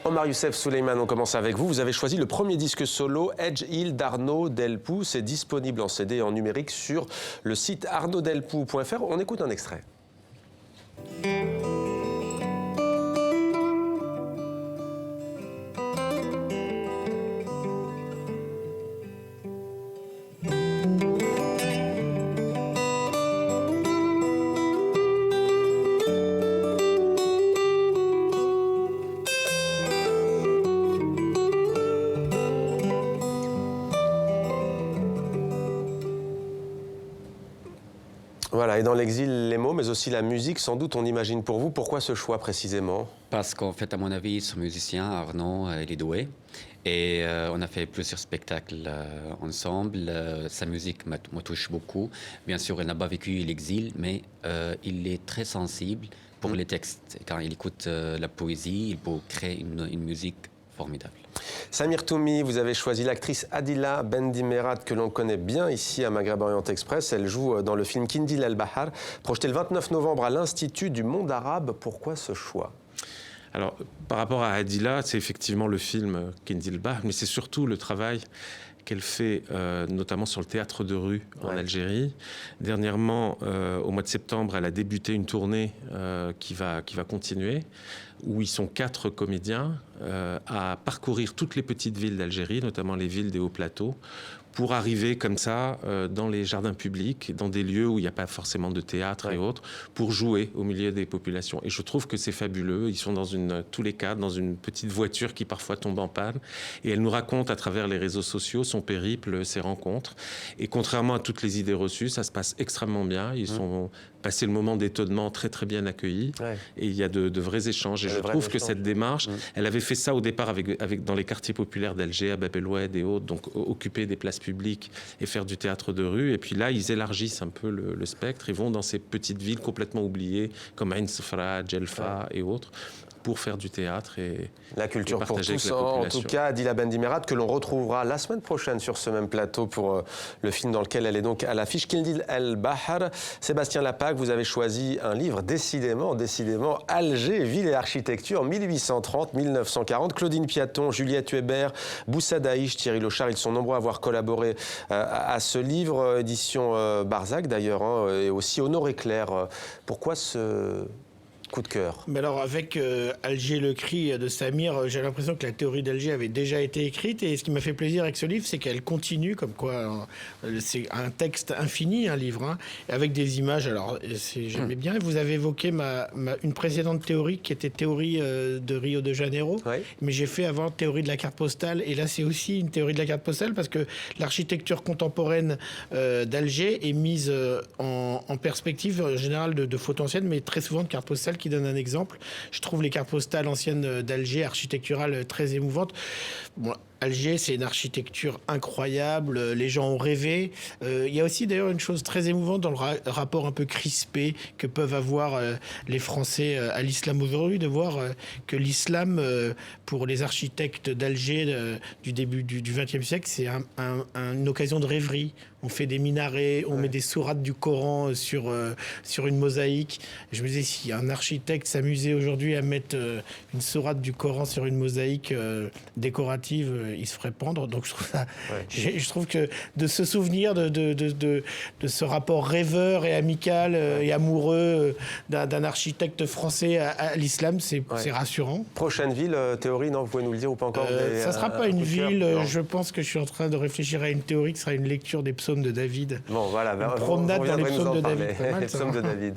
Omar Youssef Souleymane, on commence avec vous. Vous avez choisi le premier disque solo, Edge Hill d'Arnaud Delpoux. C'est disponible en CD et en numérique sur le site arnauddelpoux.fr. On écoute un extrait. Voilà, et dans l'exil, les mots, mais aussi la musique, sans doute, on imagine pour vous. Pourquoi ce choix précisément? Parce qu'en fait, à mon avis, ce musicien, Arnaud, il est doué. Et on a fait plusieurs spectacles ensemble. Sa musique me touche beaucoup. Bien sûr, il n'a pas vécu l'exil, mais il est très sensible pour les textes. Quand il écoute la poésie, il peut créer une musique formidable. Samir Toumi, vous avez choisi l'actrice Adila Bendimerat, que l'on connaît bien ici à Maghreb Orient Express. Elle joue dans le film Kindil El-Bahar, projeté le 29 novembre à l'Institut du monde arabe. Pourquoi ce choix? Alors, par rapport à Adila, c'est effectivement le film Kindil El-Bahar, mais c'est surtout le travail qu'elle fait notamment sur le théâtre de rue en Algérie. Dernièrement, au mois de septembre, elle a débuté une tournée qui va continuer, où ils sont 4 comédiens à parcourir toutes les petites villes d'Algérie, notamment les villes des hauts plateaux, pour arriver comme ça dans les jardins publics, dans des lieux où il n'y a pas forcément de théâtre et autres, pour jouer au milieu des populations. Et je trouve que c'est fabuleux. Ils sont dans tous les cas dans une petite voiture qui parfois tombe en panne. Et elle nous raconte à travers les réseaux sociaux son périple, ses rencontres. Et contrairement à toutes les idées reçues, ça se passe extrêmement bien. Ils sont passé le moment d'étonnement très très bien accueillis. Et il y a de vrais échanges. Et je trouve que cette démarche, elle avait fait ça au départ dans les quartiers populaires d'Alger, à Bab el-Oued et autres, donc occuper des places publiques et faire du théâtre de rue. Et puis là, ils élargissent un peu le spectre. Ils vont dans ces petites villes complètement oubliées, comme Ain Sefra, Djelfa et autres, pour faire du théâtre et la culture pour partager tous, avec la population. En tout cas, Adila Bendimerat, que l'on retrouvera la semaine prochaine sur ce même plateau pour le film dans lequel elle est donc à l'affiche, Kindil El-Bahar. Sébastien Lapaque, vous avez choisi un livre, décidément, Alger, ville et architecture, 1830-1940. Claudine Piaton, Juliette Huébert, Boussa Daïch, Thierry Lochard, ils sont nombreux à avoir collaboré à ce livre, édition Barzac d'ailleurs, et aussi Honoré Claire. Pourquoi ce coup de cœur? Mais alors, avec Alger le cri de Samir, j'ai l'impression que la théorie d'Alger avait déjà été écrite. Et ce qui m'a fait plaisir avec ce livre, c'est qu'elle continue, comme quoi c'est un texte infini, un livre, avec des images. Alors, j'aimais bien. Vous avez évoqué une précédente théorie qui était théorie de Rio de Janeiro. Mais j'ai fait avant théorie de la carte postale. Et là, c'est aussi une théorie de la carte postale parce que l'architecture contemporaine d'Alger est mise en perspective en général de photos anciennes, mais très souvent de cartes postales qui donne un exemple. Je trouve les cartes postales anciennes d'Alger, architecturales, très émouvantes. Bon, Alger, c'est une architecture incroyable, les gens ont rêvé. Il y a aussi d'ailleurs une chose très émouvante dans le rapport un peu crispé que peuvent avoir les Français à l'islam aujourd'hui, de voir que l'islam, pour les architectes d'Alger du début du XXe siècle, c'est une occasion de rêverie. On fait des minarets, on met des sourates du Coran sur une mosaïque. Je me disais, si un architecte s'amusait aujourd'hui à mettre une sourate du Coran sur une mosaïque décorative, il se ferait pendre. Donc je trouve ça, je trouve que de se souvenir de ce rapport rêveur et amical et amoureux d'un architecte français à l'islam, c'est rassurant. Prochaine ville, théorie, non, vous pouvez nous le dire ou pas encore? Ça ne sera pas une ville. Je pense que je suis en train de réfléchir à une théorie qui sera une lecture des psaumes de David. Bon, voilà, une promenade dans les psaumes de David. Les psaumes de David.